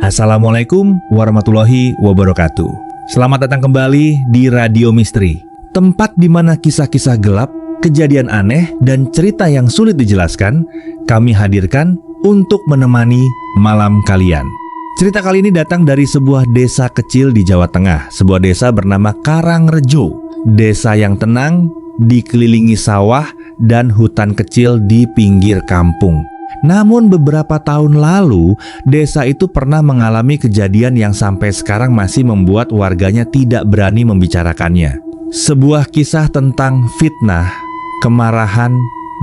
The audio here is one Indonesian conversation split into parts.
Assalamualaikum warahmatullahi wabarakatuh. Selamat datang kembali di Radio Misteri, tempat di mana kisah-kisah gelap, kejadian aneh, dan cerita yang sulit dijelaskan kami hadirkan untuk menemani malam kalian. Cerita kali ini datang dari sebuah desa kecil di Jawa Tengah, sebuah desa bernama Karangrejo. Desa yang tenang, dikelilingi sawah dan hutan kecil di pinggir kampung. Namun beberapa tahun lalu, desa itu pernah mengalami kejadian yang sampai sekarang masih membuat warganya tidak berani membicarakannya. Sebuah kisah tentang fitnah, kemarahan,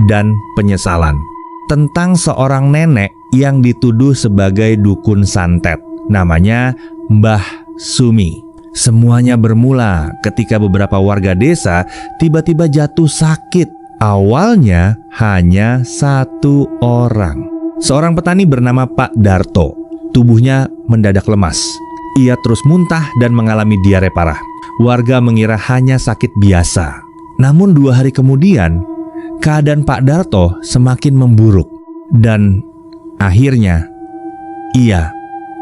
dan penyesalan. Tentang seorang nenek yang dituduh sebagai dukun santet. Namanya Mbah Sumi. Semuanya bermula ketika beberapa warga desa tiba-tiba jatuh sakit. Awalnya hanya satu orang. Seorang petani bernama Pak Darto. Tubuhnya mendadak lemas. Ia terus muntah dan mengalami diare parah. Warga mengira hanya sakit biasa. Namun 2 hari kemudian, keadaan Pak Darto semakin memburuk. Dan akhirnya, ia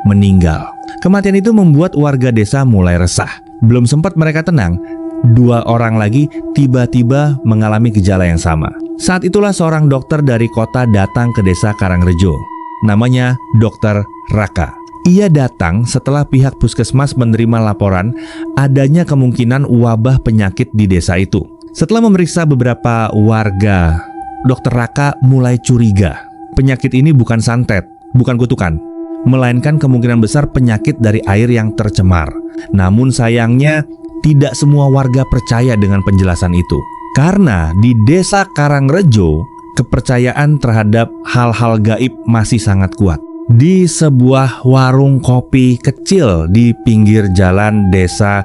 meninggal. Kematian itu membuat warga desa mulai resah. Belum sempat mereka tenang, 2 orang lagi tiba-tiba mengalami gejala yang sama. Saat itulah seorang dokter dari kota datang ke desa Karangrejo. Namanya Dokter Raka. Ia datang setelah pihak puskesmas menerima laporan adanya kemungkinan wabah penyakit di desa itu. Setelah memeriksa beberapa warga, Dokter Raka mulai curiga. Penyakit ini bukan santet, bukan kutukan, melainkan kemungkinan besar penyakit dari air yang tercemar. Namun sayangnya, tidak semua warga percaya dengan penjelasan itu. Karena di desa Karangrejo, kepercayaan terhadap hal-hal gaib masih sangat kuat. Di sebuah warung kopi kecil di pinggir jalan desa,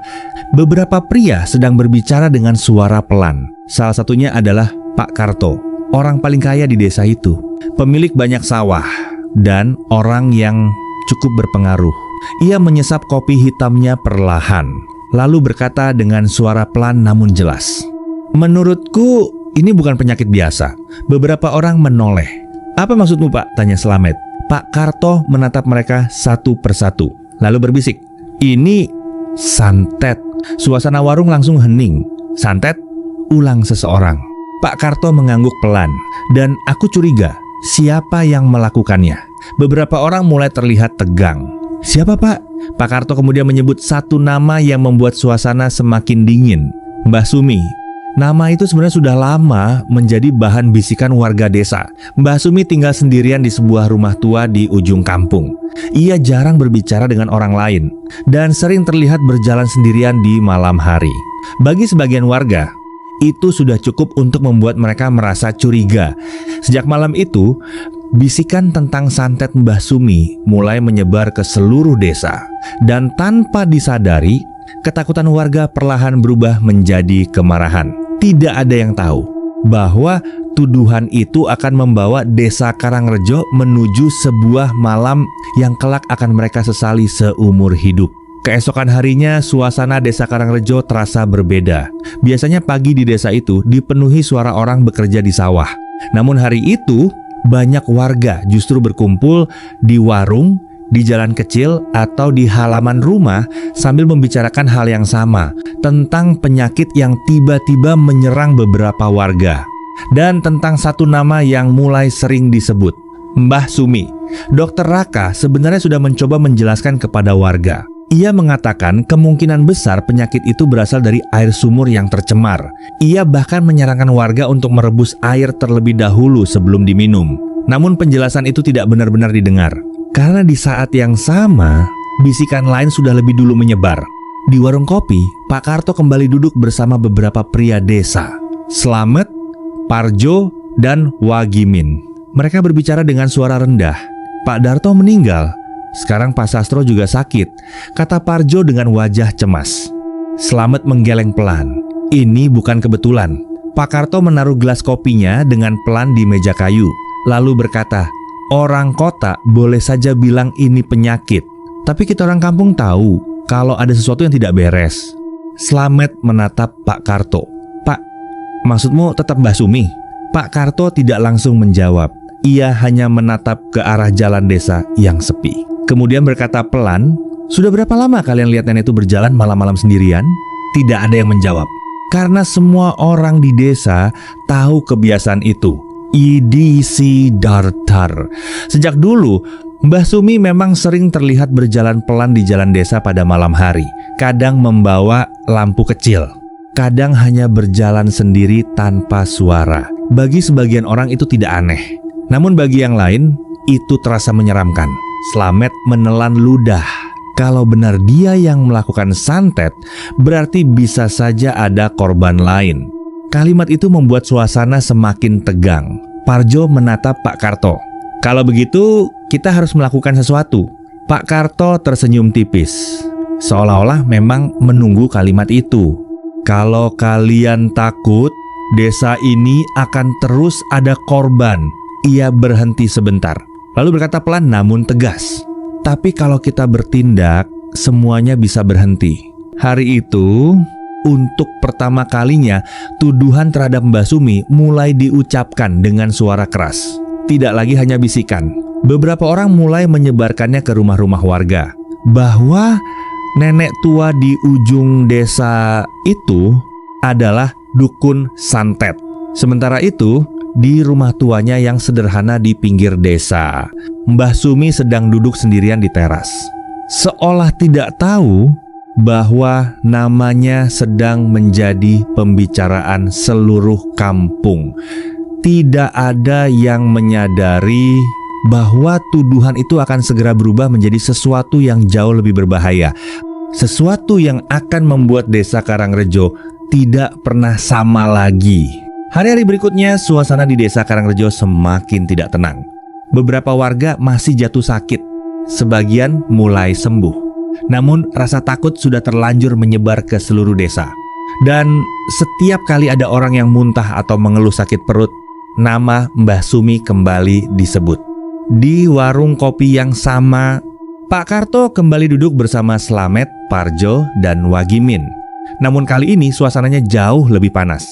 beberapa pria sedang berbicara dengan suara pelan. Salah satunya adalah Pak Karto, orang paling kaya di desa itu, pemilik banyak sawah, dan orang yang cukup berpengaruh. Ia menyesap kopi hitamnya perlahan, lalu berkata dengan suara pelan namun jelas, "Menurutku ini bukan penyakit biasa." Beberapa orang menoleh. "Apa maksudmu, Pak?" tanya Slamet. Pak Karto menatap mereka satu persatu, lalu berbisik, "Ini santet." Suasana warung langsung hening. "Santet?" ulang seseorang. Pak Karto mengangguk pelan, "Dan aku curiga siapa yang melakukannya." Beberapa orang mulai terlihat tegang. "Siapa, Pak?" Pak Karto kemudian menyebut satu nama yang membuat suasana semakin dingin, Mbah Sumi. Nama itu sebenarnya sudah lama menjadi bahan bisikan warga desa. Mbah Sumi tinggal sendirian di sebuah rumah tua di ujung kampung. Ia jarang berbicara dengan orang lain dan sering terlihat berjalan sendirian di malam hari. Bagi sebagian warga, itu sudah cukup untuk membuat mereka merasa curiga. Sejak malam itu, bisikan tentang santet Mbah Sumi mulai menyebar ke seluruh desa. Dan tanpa disadari, ketakutan warga perlahan berubah menjadi kemarahan. Tidak ada yang tahu bahwa tuduhan itu akan membawa desa Karangrejo menuju sebuah malam yang kelak akan mereka sesali seumur hidup. Keesokan harinya, suasana desa Karangrejo terasa berbeda. Biasanya pagi di desa itu dipenuhi suara orang bekerja di sawah. Namun hari itu, banyak warga justru berkumpul di warung, di jalan kecil, atau di halaman rumah sambil membicarakan hal yang sama tentang penyakit yang tiba-tiba menyerang beberapa warga. Dan tentang satu nama yang mulai sering disebut, Mbah Sumi. Dokter Raka sebenarnya sudah mencoba menjelaskan kepada warga. Ia mengatakan kemungkinan besar penyakit itu berasal dari air sumur yang tercemar. Ia bahkan menyarankan warga untuk merebus air terlebih dahulu sebelum diminum. Namun penjelasan itu tidak benar-benar didengar. Karena di saat yang sama, bisikan lain sudah lebih dulu menyebar. Di warung kopi, Pak Karto kembali duduk bersama beberapa pria desa, Slamet, Parjo, dan Wagimin. Mereka berbicara dengan suara rendah. "Pak Darto meninggal. Sekarang Pak Sastro juga sakit," kata Parjo dengan wajah cemas. Slamet menggeleng pelan. "Ini bukan kebetulan." Pak Karto menaruh gelas kopinya dengan pelan di meja kayu, lalu berkata, "Orang kota boleh saja bilang ini penyakit, tapi kita orang kampung tahu kalau ada sesuatu yang tidak beres." Slamet menatap Pak Karto. "Pak, maksudmu tetap Mbah Sumi?" Pak Karto tidak langsung menjawab. Ia hanya menatap ke arah jalan desa yang sepi. Kemudian berkata pelan, "Sudah berapa lama kalian lihat nenek itu berjalan malam-malam sendirian?" Tidak ada yang menjawab. Karena semua orang di desa tahu kebiasaan itu. Idisi Dartar. Sejak dulu, Mbah Sumi memang sering terlihat berjalan pelan di jalan desa pada malam hari. Kadang membawa lampu kecil. Kadang hanya berjalan sendiri tanpa suara. Bagi sebagian orang itu tidak aneh. Namun bagi yang lain, itu terasa menyeramkan. Slamet menelan ludah. Kalau benar dia yang melakukan santet, berarti bisa saja ada korban lain. Kalimat itu membuat suasana semakin tegang. Parjo menatap Pak Karto. "Kalau begitu, kita harus melakukan sesuatu." Pak Karto tersenyum tipis, seolah-olah memang menunggu kalimat itu. "Kalau kalian takut, desa ini akan terus ada korban." Ia berhenti sebentar, lalu berkata pelan namun tegas, "Tapi kalau kita bertindak, semuanya bisa berhenti." Hari itu, untuk pertama kalinya, tuduhan terhadap Mbah Sumi mulai diucapkan dengan suara keras. Tidak lagi hanya bisikan. Beberapa orang mulai menyebarkannya ke rumah-rumah warga, bahwa nenek tua di ujung desa itu adalah dukun santet. Sementara itu, di rumah tuanya yang sederhana di pinggir desa, Mbah Sumi sedang duduk sendirian di teras. Seolah tidak tahu bahwa namanya sedang menjadi pembicaraan seluruh kampung. Tidak ada yang menyadari bahwa tuduhan itu akan segera berubah menjadi sesuatu yang jauh lebih berbahaya. Sesuatu yang akan membuat desa Karangrejo tidak pernah sama lagi. Hari-hari berikutnya, suasana di desa Karangrejo semakin tidak tenang. Beberapa warga masih jatuh sakit, sebagian mulai sembuh. Namun rasa takut sudah terlanjur menyebar ke seluruh desa. Dan setiap kali ada orang yang muntah atau mengeluh sakit perut, nama Mbah Sumi kembali disebut. Di warung kopi yang sama, Pak Karto kembali duduk bersama Slamet, Parjo, dan Wagimin. Namun kali ini suasananya jauh lebih panas.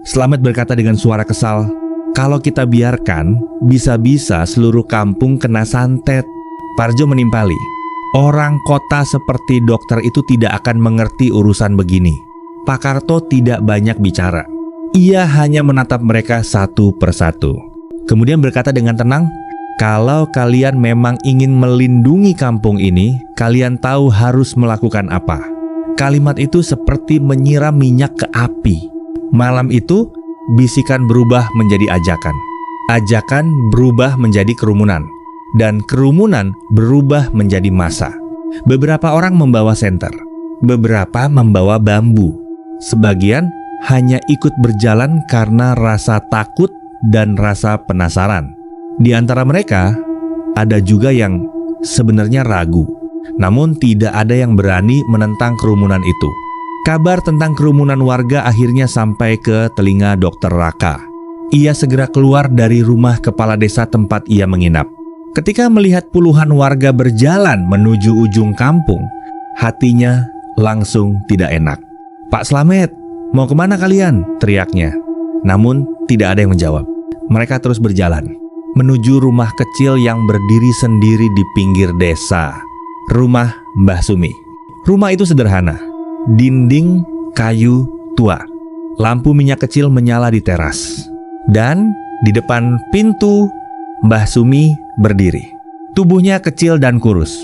Slamet berkata dengan suara kesal, "Kalau kita biarkan, bisa-bisa seluruh kampung kena santet." Parjo menimpali, "Orang kota seperti dokter itu tidak akan mengerti urusan begini." Pak Karto tidak banyak bicara. Ia hanya menatap mereka satu persatu. Kemudian berkata dengan tenang, "Kalau kalian memang ingin melindungi kampung ini, kalian tahu harus melakukan apa." Kalimat itu seperti menyiram minyak ke api. Malam itu, bisikan berubah menjadi ajakan. Ajakan berubah menjadi kerumunan. Dan kerumunan berubah menjadi massa. Beberapa orang membawa senter. Beberapa membawa bambu. Sebagian hanya ikut berjalan karena rasa takut dan rasa penasaran. Di antara mereka, ada juga yang sebenarnya ragu. Namun tidak ada yang berani menentang kerumunan itu. Kabar tentang kerumunan warga akhirnya sampai ke telinga Dr. Raka. Ia segera keluar dari rumah kepala desa tempat ia menginap. Ketika melihat puluhan warga berjalan menuju ujung kampung, hatinya langsung tidak enak. "Pak Slamet, mau kemana kalian?" teriaknya. Namun tidak ada yang menjawab. Mereka terus berjalan menuju rumah kecil yang berdiri sendiri di pinggir desa. Rumah Mbah Sumi. Rumah itu sederhana. Dinding kayu tua. Lampu minyak kecil menyala di teras. Dan di depan pintu, Mbah Sumi berdiri. Tubuhnya kecil dan kurus.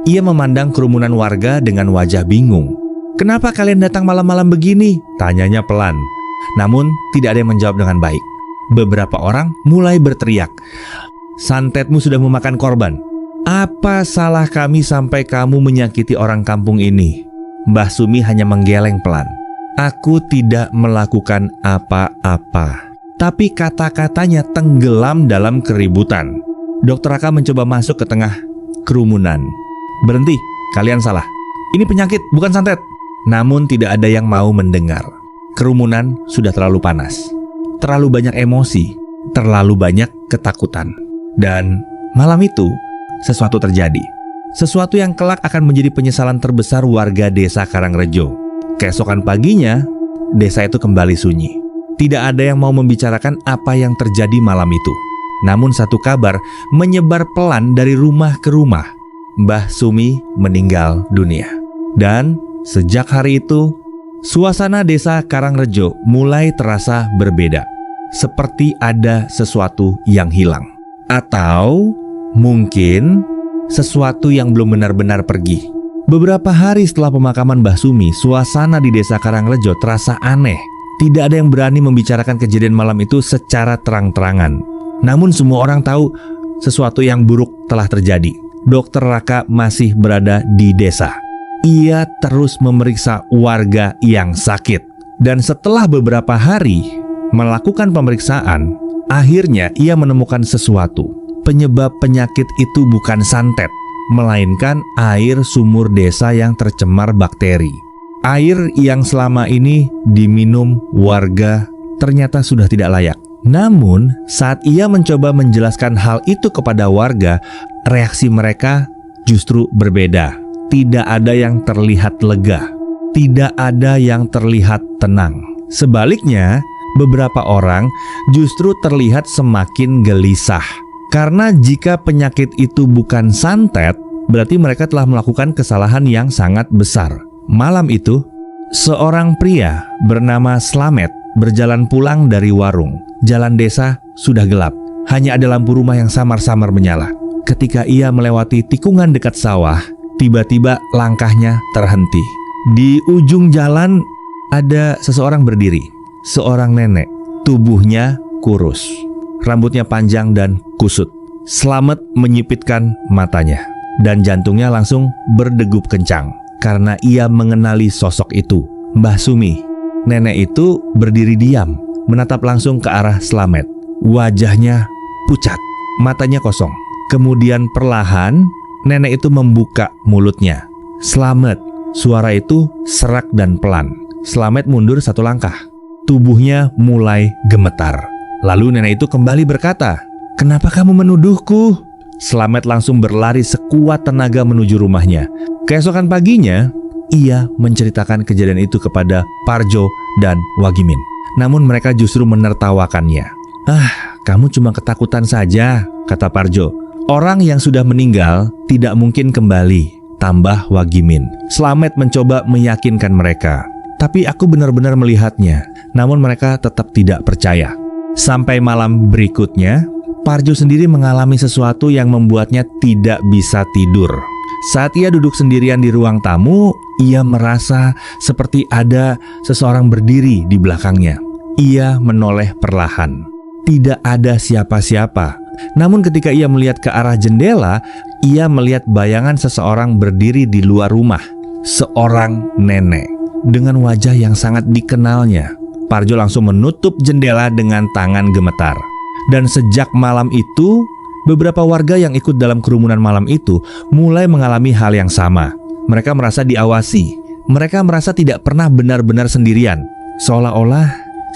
Ia memandang kerumunan warga dengan wajah bingung. "Kenapa kalian datang malam-malam begini?" tanyanya pelan. Namun tidak ada yang menjawab dengan baik. Beberapa orang mulai berteriak, "Santetmu sudah memakan korban. Apa salah kami sampai kamu menyakiti orang kampung ini?" Mbah Sumi hanya menggeleng pelan. "Aku tidak melakukan apa-apa." Tapi kata-katanya tenggelam dalam keributan. Dr. Raka mencoba masuk ke tengah kerumunan. "Berhenti, kalian salah. Ini penyakit, bukan santet." Namun tidak ada yang mau mendengar. Kerumunan sudah terlalu panas. Terlalu banyak emosi, terlalu banyak ketakutan. Dan malam itu, sesuatu terjadi. Sesuatu yang kelak akan menjadi penyesalan terbesar warga desa Karangrejo. Keesokan paginya, desa itu kembali sunyi. Tidak ada yang mau membicarakan apa yang terjadi malam itu. Namun satu kabar menyebar pelan dari rumah ke rumah. Mbah Sumi meninggal dunia. Dan sejak hari itu, suasana desa Karangrejo mulai terasa berbeda. Seperti ada sesuatu yang hilang. Atau mungkin sesuatu yang belum benar-benar pergi. Beberapa hari setelah pemakaman Mbah Sumi, suasana di desa Karangrejo terasa aneh. Tidak ada yang berani membicarakan kejadian malam itu secara terang-terangan. Namun semua orang tahu sesuatu yang buruk telah terjadi. Dokter Raka masih berada di desa. Ia terus memeriksa warga yang sakit. Dan setelah beberapa hari melakukan pemeriksaan, akhirnya ia menemukan sesuatu. Penyebab penyakit itu bukan santet, melainkan air sumur desa yang tercemar bakteri. Air yang selama ini diminum warga ternyata sudah tidak layak. Namun, saat ia mencoba menjelaskan hal itu kepada warga, reaksi mereka justru berbeda. Tidak ada yang terlihat lega, tidak ada yang terlihat tenang. Sebaliknya, beberapa orang justru terlihat semakin gelisah. Karena jika penyakit itu bukan santet, berarti mereka telah melakukan kesalahan yang sangat besar. Malam itu, seorang pria bernama Slamet berjalan pulang dari warung. Jalan desa sudah gelap, hanya ada lampu rumah yang samar-samar menyala. Ketika ia melewati tikungan dekat sawah, tiba-tiba langkahnya terhenti. Di ujung jalan ada seseorang berdiri, seorang nenek. Tubuhnya kurus, rambutnya panjang dan kusut. Slamet menyipitkan matanya dan jantungnya langsung berdegup kencang karena ia mengenali sosok itu, Mbah Sumi. Nenek itu berdiri diam, menatap langsung ke arah Slamet. Wajahnya pucat, matanya kosong. Kemudian perlahan nenek itu membuka mulutnya. Slamet, suara itu serak dan pelan. Slamet mundur satu langkah. Tubuhnya mulai gemetar. Lalu nenek itu kembali berkata, "Kenapa kamu menuduhku?" Slamet langsung berlari sekuat tenaga menuju rumahnya. Keesokan paginya, ia menceritakan kejadian itu kepada Parjo dan Wagimin. Namun mereka justru menertawakannya. Kamu cuma ketakutan saja," kata Parjo. "Orang yang sudah meninggal tidak mungkin kembali," tambah Wagimin. Slamet mencoba meyakinkan mereka. "Tapi aku benar-benar melihatnya." Namun mereka tetap tidak percaya. Sampai malam berikutnya, Parjo sendiri mengalami sesuatu yang membuatnya tidak bisa tidur. Saat ia duduk sendirian di ruang tamu, ia merasa seperti ada seseorang berdiri di belakangnya. Ia menoleh perlahan. Tidak ada siapa-siapa. Namun ketika ia melihat ke arah jendela, ia melihat bayangan seseorang berdiri di luar rumah. Seorang nenek dengan wajah yang sangat dikenalnya. Parjo langsung menutup jendela dengan tangan gemetar. Dan sejak malam itu, beberapa warga yang ikut dalam kerumunan malam itu mulai mengalami hal yang sama. Mereka merasa diawasi. Mereka merasa tidak pernah benar-benar sendirian. Seolah-olah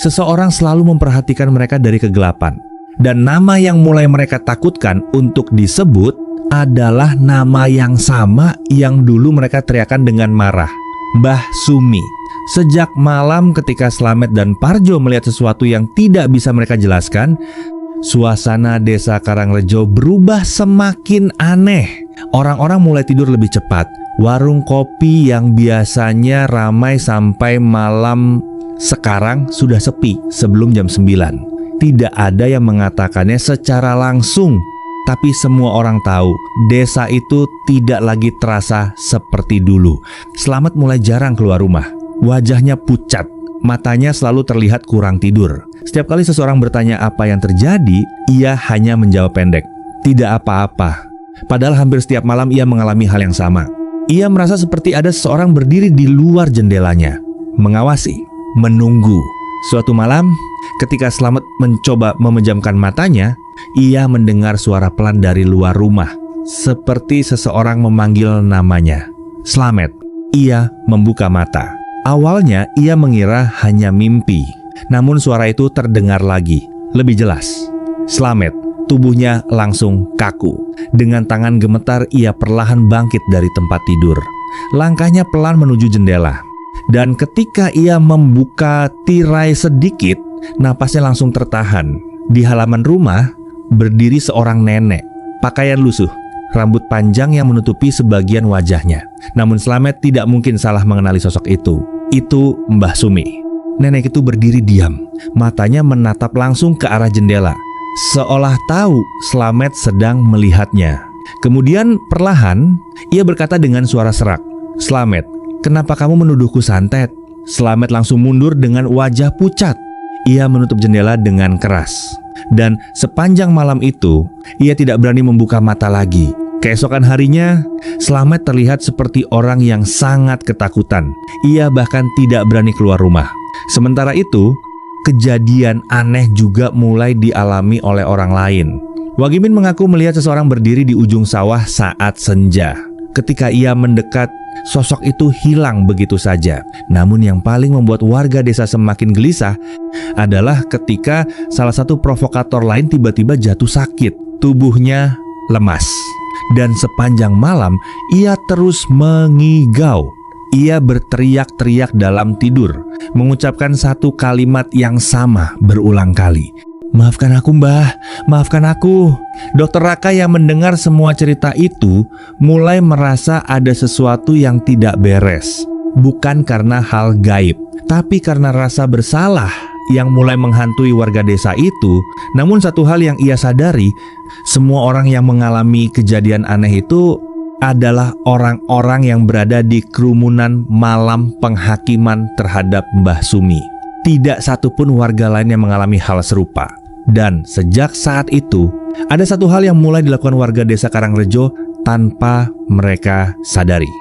seseorang selalu memperhatikan mereka dari kegelapan. Dan nama yang mulai mereka takutkan untuk disebut adalah nama yang sama yang dulu mereka teriakan dengan marah, Mbah Sumi. Sejak malam ketika Slamet dan Parjo melihat sesuatu yang tidak bisa mereka jelaskan, suasana desa Karangrejo berubah semakin aneh. Orang-orang mulai tidur lebih cepat. Warung kopi yang biasanya ramai sampai malam sekarang sudah sepi sebelum jam 9. Tidak ada yang mengatakannya secara langsung, tapi semua orang tahu desa itu tidak lagi terasa seperti dulu. Slamet mulai jarang keluar rumah. Wajahnya pucat, matanya selalu terlihat kurang tidur. Setiap kali seseorang bertanya apa yang terjadi, ia hanya menjawab pendek, "Tidak apa-apa." Padahal hampir setiap malam ia mengalami hal yang sama. Ia merasa seperti ada seseorang berdiri di luar jendelanya, mengawasi, menunggu. Suatu malam, ketika Slamet mencoba memejamkan matanya, ia mendengar suara pelan dari luar rumah, seperti seseorang memanggil namanya. "Slamet." Ia membuka mata. Awalnya ia mengira hanya mimpi, namun suara itu terdengar lagi, lebih jelas. "Slamet." Tubuhnya langsung kaku. Dengan tangan gemetar ia perlahan bangkit dari tempat tidur. Langkahnya pelan menuju jendela. Dan ketika ia membuka tirai sedikit, napasnya langsung tertahan. Di halaman rumah berdiri seorang nenek, pakaian lusuh, rambut panjang yang menutupi sebagian wajahnya. Namun Slamet tidak mungkin salah mengenali sosok itu. Itu Mbah Sumi. Nenek itu berdiri diam, matanya menatap langsung ke arah jendela, seolah tahu Slamet sedang melihatnya. Kemudian perlahan ia berkata dengan suara serak, "Slamet, kenapa kamu menuduhku santet?" Slamet langsung mundur dengan wajah pucat. Ia menutup jendela dengan keras. Dan sepanjang malam itu, ia tidak berani membuka mata lagi. Keesokan harinya, Slamet terlihat seperti orang yang sangat ketakutan. Ia bahkan tidak berani keluar rumah. Sementara itu, kejadian aneh juga mulai dialami oleh orang lain. Wagimin mengaku melihat seseorang berdiri di ujung sawah saat senja. Ketika ia mendekat, sosok itu hilang begitu saja. Namun yang paling membuat warga desa semakin gelisah adalah ketika salah satu provokator lain tiba-tiba jatuh sakit. Tubuhnya lemas. Dan sepanjang malam ia terus mengigau. Ia berteriak-teriak dalam tidur, mengucapkan satu kalimat yang sama berulang kali. "Maafkan aku, Mbah, maafkan aku." Dokter Raka yang mendengar semua cerita itu mulai merasa ada sesuatu yang tidak beres. Bukan karena hal gaib, tapi karena rasa bersalah yang mulai menghantui warga desa itu. Namun satu hal yang ia sadari, semua orang yang mengalami kejadian aneh itu adalah orang-orang yang berada di kerumunan malam penghakiman terhadap Mbah Sumi. Tidak satupun warga lain yang mengalami hal serupa. Dan sejak saat itu, ada satu hal yang mulai dilakukan warga desa Karangrejo tanpa mereka sadari.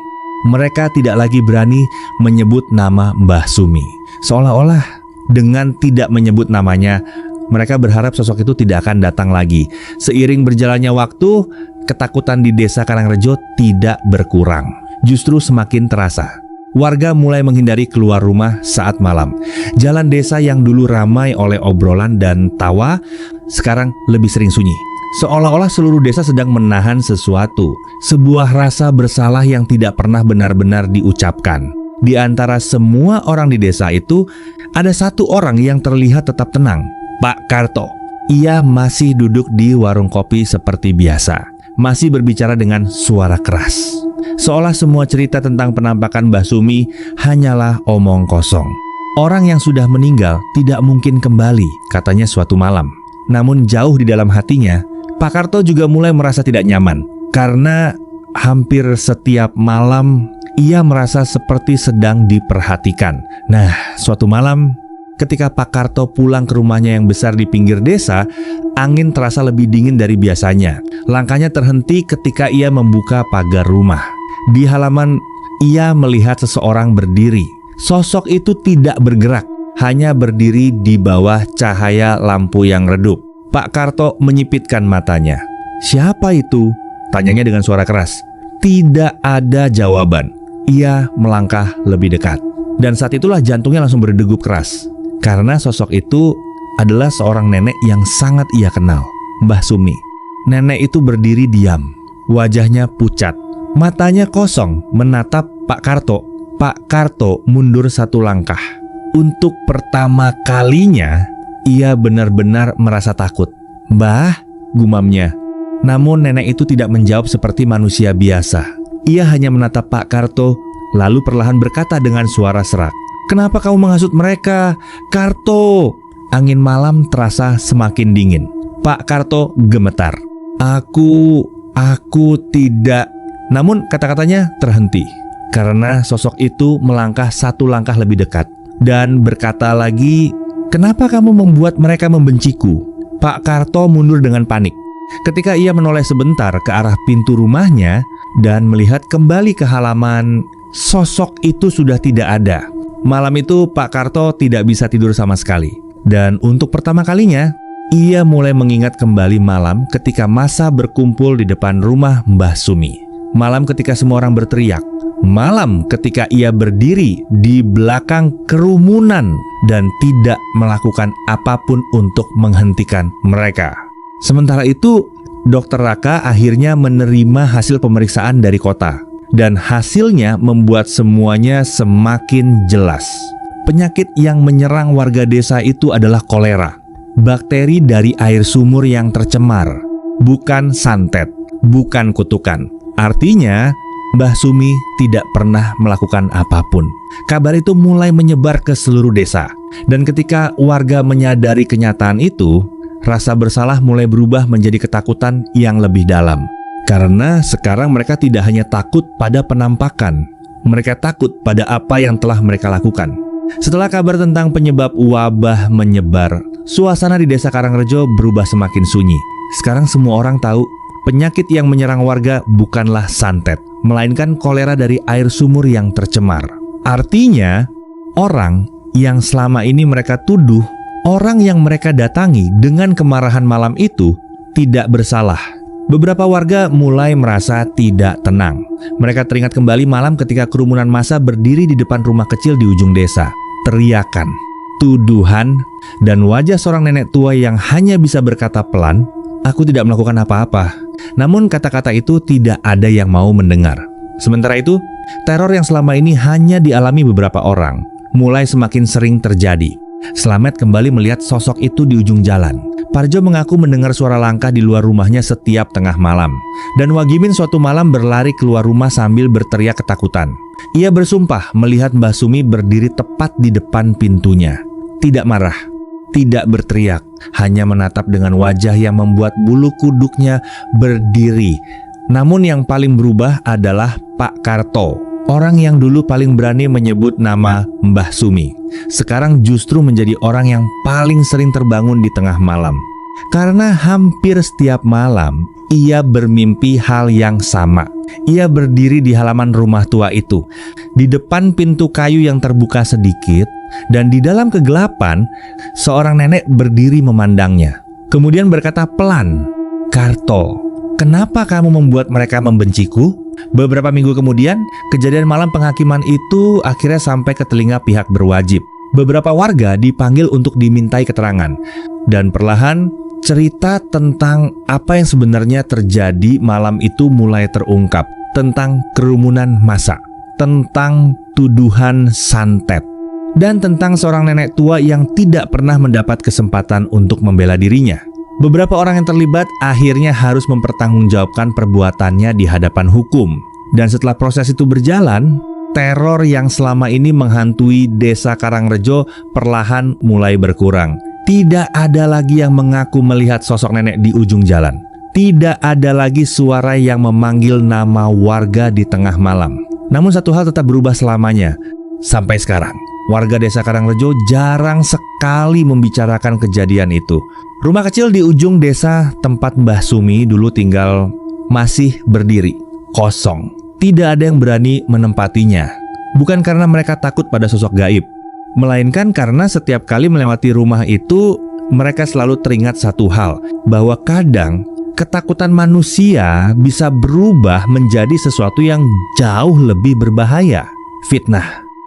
Mereka tidak lagi berani menyebut nama Mbah Sumi. Seolah-olah dengan tidak menyebut namanya, mereka berharap sosok itu tidak akan datang lagi. Seiring berjalannya waktu, ketakutan di desa Karangrejo tidak berkurang, justru semakin terasa. Warga mulai menghindari keluar rumah saat malam. Jalan desa yang dulu ramai oleh obrolan dan tawa, sekarang lebih sering sunyi. Seolah-olah seluruh desa sedang menahan sesuatu. Sebuah rasa bersalah yang tidak pernah benar-benar diucapkan. Di antara semua orang di desa itu, ada satu orang yang terlihat tetap tenang, Pak Karto. Ia masih duduk di warung kopi seperti biasa, masih berbicara dengan suara keras. Seolah semua cerita tentang penampakan Mbah Sumi hanyalah omong kosong. Orang yang sudah meninggal tidak mungkin kembali, katanya suatu malam. Namun jauh di dalam hatinya, Pak Karto juga mulai merasa tidak nyaman. Karena hampir setiap malam ia merasa seperti sedang diperhatikan. Nah, suatu malam ketika Pak Karto pulang ke rumahnya yang besar di pinggir desa, angin terasa lebih dingin dari biasanya. Langkahnya terhenti ketika ia membuka pagar rumah. Di halaman, ia melihat seseorang berdiri. Sosok itu tidak bergerak, hanya berdiri di bawah cahaya lampu yang redup. Pak Karto menyipitkan matanya. "Siapa itu?" tanyanya dengan suara keras. Tidak ada jawaban. Ia melangkah lebih dekat. Dan saat itulah jantungnya langsung berdegup keras. Karena sosok itu adalah seorang nenek yang sangat ia kenal, Mbah Sumi. Nenek itu berdiri diam, wajahnya pucat, matanya kosong menatap Pak Karto. Pak Karto mundur satu langkah. Untuk pertama kalinya, ia benar-benar merasa takut. "Mbah," gumamnya. Namun nenek itu tidak menjawab seperti manusia biasa. Ia hanya menatap Pak Karto, lalu perlahan berkata dengan suara serak, "Kenapa kamu menghasut mereka, Karto?" Angin malam terasa semakin dingin. Pak Karto gemetar. Aku tidak." Namun kata-katanya terhenti karena sosok itu melangkah satu langkah lebih dekat dan berkata lagi, "Kenapa kamu membuat mereka membenciku?" Pak Karto mundur dengan panik. Ketika ia menoleh sebentar ke arah pintu rumahnya dan melihat kembali ke halaman, sosok itu sudah tidak ada. Malam itu Pak Karto tidak bisa tidur sama sekali. Dan untuk pertama kalinya, ia mulai mengingat kembali malam ketika massa berkumpul di depan rumah Mbah Sumi. Malam ketika semua orang berteriak. Malam ketika ia berdiri di belakang kerumunan dan tidak melakukan apapun untuk menghentikan mereka. Sementara itu, Dokter Raka akhirnya menerima hasil pemeriksaan dari kota. Dan hasilnya membuat semuanya semakin jelas. Penyakit yang menyerang warga desa itu adalah kolera. Bakteri dari air sumur yang tercemar, bukan santet. bukan kutukan. Artinya, Mbah Sumi tidak pernah melakukan apapun. Kabar itu mulai menyebar ke seluruh desa. Dan ketika warga menyadari kenyataan itu, rasa bersalah mulai berubah menjadi ketakutan yang lebih dalam. Karena sekarang mereka tidak hanya takut pada penampakan, mereka takut pada apa yang telah mereka lakukan. Setelah kabar tentang penyebab wabah menyebar, suasana di desa Karangrejo berubah semakin sunyi. Sekarang semua orang tahu penyakit yang menyerang warga bukanlah santet, melainkan kolera dari air sumur yang tercemar. Artinya, orang yang selama ini mereka tuduh, orang yang mereka datangi dengan kemarahan malam itu tidak bersalah. Beberapa warga mulai merasa tidak tenang. Mereka teringat kembali malam ketika kerumunan massa berdiri di depan rumah kecil di ujung desa. Teriakan, tuduhan, dan wajah seorang nenek tua yang hanya bisa berkata pelan, "Aku tidak melakukan apa-apa." Namun kata-kata itu tidak ada yang mau mendengar. Sementara itu, teror yang selama ini hanya dialami beberapa orang mulai semakin sering terjadi. Slamet kembali melihat sosok itu di ujung jalan. Parjo mengaku mendengar suara langkah di luar rumahnya setiap tengah malam. Dan Wagimin suatu malam berlari keluar rumah sambil berteriak ketakutan. Ia bersumpah melihat Mbah Sumi berdiri tepat di depan pintunya. Tidak marah, tidak berteriak, hanya menatap dengan wajah yang membuat bulu kuduknya berdiri. Namun yang paling berubah adalah Pak Karto, orang yang dulu paling berani menyebut nama Mbah Sumi. Sekarang justru menjadi orang yang paling sering terbangun di tengah malam. Karena hampir setiap malam, ia bermimpi hal yang sama. Ia berdiri di halaman rumah tua itu, di depan pintu kayu yang terbuka sedikit, dan di dalam kegelapan, seorang nenek berdiri memandangnya. Kemudian berkata pelan, "Karto, kenapa kamu membuat mereka membenciku?" Beberapa minggu kemudian, kejadian malam penghakiman itu akhirnya sampai ke telinga pihak berwajib. Beberapa warga dipanggil untuk dimintai keterangan. Dan perlahan, cerita tentang apa yang sebenarnya terjadi malam itu mulai terungkap. Tentang kerumunan massa, tentang tuduhan santet, dan tentang seorang nenek tua yang tidak pernah mendapat kesempatan untuk membela dirinya. Beberapa orang yang terlibat akhirnya harus mempertanggungjawabkan perbuatannya di hadapan hukum. Dan setelah proses itu berjalan, teror yang selama ini menghantui desa Karangrejo perlahan mulai berkurang. Tidak ada lagi yang mengaku melihat sosok nenek di ujung jalan. Tidak ada lagi suara yang memanggil nama warga di tengah malam. Namun satu hal tetap berubah selamanya. Sampai sekarang, warga desa Karangrejo jarang sekali membicarakan kejadian itu. Rumah kecil di ujung desa tempat Mbah Sumi dulu tinggal masih berdiri, kosong. Tidak ada yang berani menempatinya. Bukan karena mereka takut pada sosok gaib, melainkan karena setiap kali melewati rumah itu, mereka selalu teringat satu hal, bahwa kadang ketakutan manusia bisa berubah menjadi sesuatu yang jauh lebih berbahaya, fitnah.